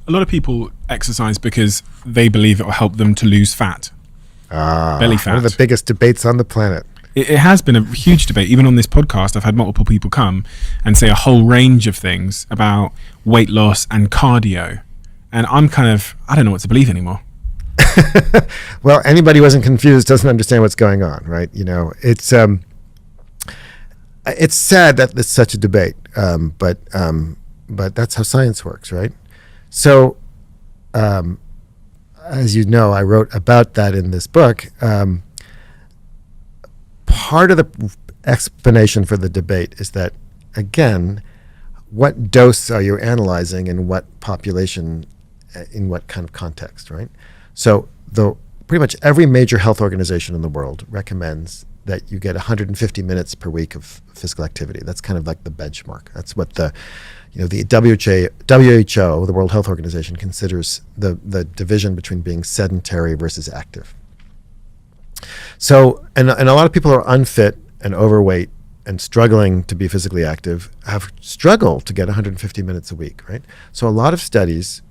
A lot of people exercise because they believe it will help them to lose fat, belly fat. One of the biggest debates on the planet. It has been a huge debate. Even on this podcast, I've had multiple people come and say a whole range of things about weight loss and cardio. And I'm I don't know what to believe anymore. Well, anybody who wasn't confused doesn't understand what's going on, right? You know, it's sad that it's such a debate, but that's how science works, right? So, as you know, I wrote about that in this book. Part of the explanation for the debate is that, again, what dose are you analyzing in what population, in what kind of context, right? So pretty much every major health organization in the world recommends that you get 150 minutes per week of physical activity. That's kind of like the benchmark. That's what the WHO, the World Health Organization, considers the division between being sedentary versus active. So, and a lot of people who are unfit and overweight and struggling to be physically active have struggled to get 150 minutes a week, right? So a lot of studies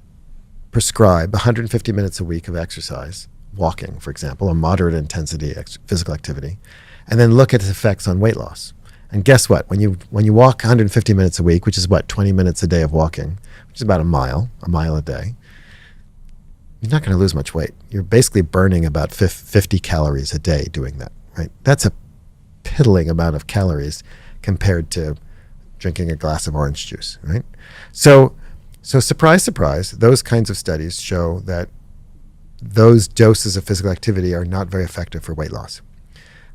prescribe 150 minutes a week of exercise, walking, for example, a moderate intensity physical activity, and then look at its effects on weight loss. And guess what? When you walk 150 minutes a week, which is 20 minutes a day of walking, which is about a mile a day, you're not going to lose much weight. You're basically burning about 50 calories a day doing that, right? That's a piddling amount of calories compared to drinking a glass of orange juice, right? So surprise, surprise, those kinds of studies show that those doses of physical activity are not very effective for weight loss.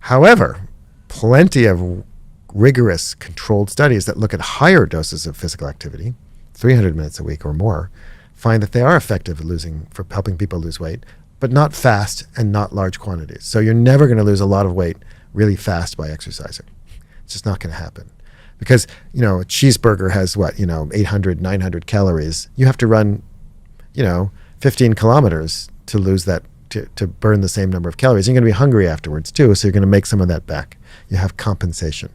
However, plenty of rigorous controlled studies that look at higher doses of physical activity, 300 minutes a week or more, find that they are effective for helping people lose weight, but not fast and not large quantities. So you're never going to lose a lot of weight really fast by exercising. It's just not going to happen. Because, a cheeseburger has 800, 900 calories. You have to run, 15 kilometers to lose that, to burn the same number of calories. You're going to be hungry afterwards too, so you're going to make some of that back. You have compensation.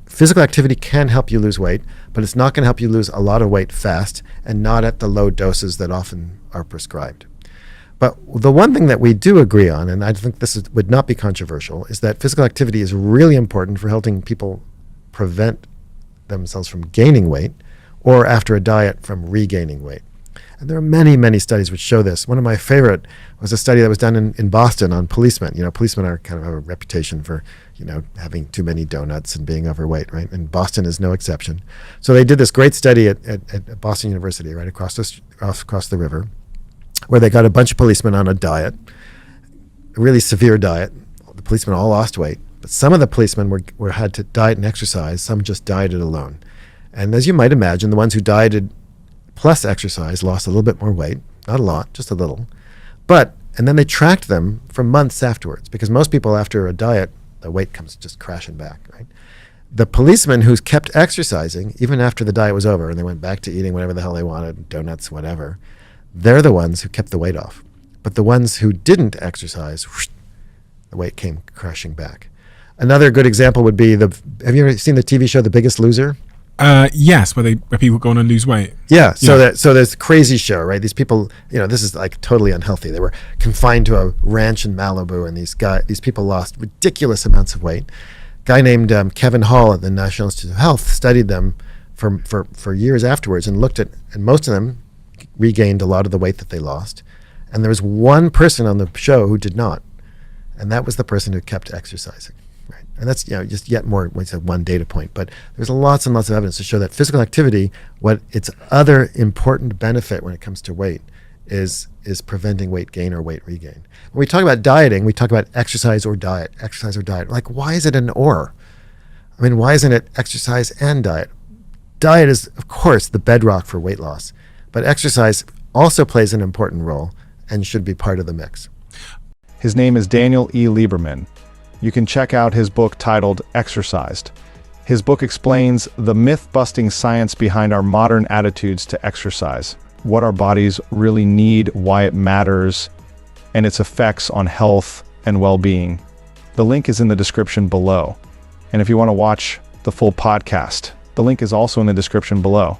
Physical activity can help you lose weight, but it's not going to help you lose a lot of weight fast and not at the low doses that often are prescribed. But the one thing that we do agree on, and I think this would not be controversial, is that physical activity is really important for helping people prevent themselves from gaining weight or after a diet from regaining weight. And there are many, many studies which show this. One of my favorite was a study that was done in Boston on policemen. Policemen are kind of have a reputation for, having too many donuts and being overweight, right? And Boston is no exception. So they did this great study at Boston University, right across the river, where they got a bunch of policemen on a diet, a really severe diet. The policemen all lost weight, but some of the policemen had to diet and exercise. Some just dieted alone. And as you might imagine, the ones who dieted plus exercise lost a little bit more weight, not a lot, just a little. And then they tracked them for months afterwards, because most people after a diet, the weight comes just crashing back, right? The policemen who kept exercising, even after the diet was over and they went back to eating whatever the hell they wanted, donuts, whatever, they're the ones who kept the weight off. But the ones who didn't exercise, whoosh, the weight came crashing back. Another good example would be have you ever seen the TV show The Biggest Loser? Yes, where people go on and lose weight. Yeah, so there's a crazy show, right? These people, this is like totally unhealthy. They were confined to a ranch in Malibu, and these people lost ridiculous amounts of weight. A guy named Kevin Hall at the National Institute of Health studied them for years afterwards and looked at, and most of them regained a lot of the weight that they lost. And there was one person on the show who did not, and that was the person who kept exercising. And that's just yet more, one data point. But there's lots and lots of evidence to show that physical activity, what its other important benefit when it comes to weight is preventing weight gain or weight regain. When we talk about dieting, we talk about exercise or diet. Like, why is it an or? I mean, why isn't it exercise and diet? Diet is, of course, the bedrock for weight loss. But exercise also plays an important role and should be part of the mix. His name is Daniel E. Lieberman. You can check out his book titled Exercised. His book explains the myth-busting science behind our modern attitudes to exercise, what our bodies really need, why it matters, and its effects on health and well-being. The link is in the description below. And if you want to watch the full podcast, the link is also in the description below.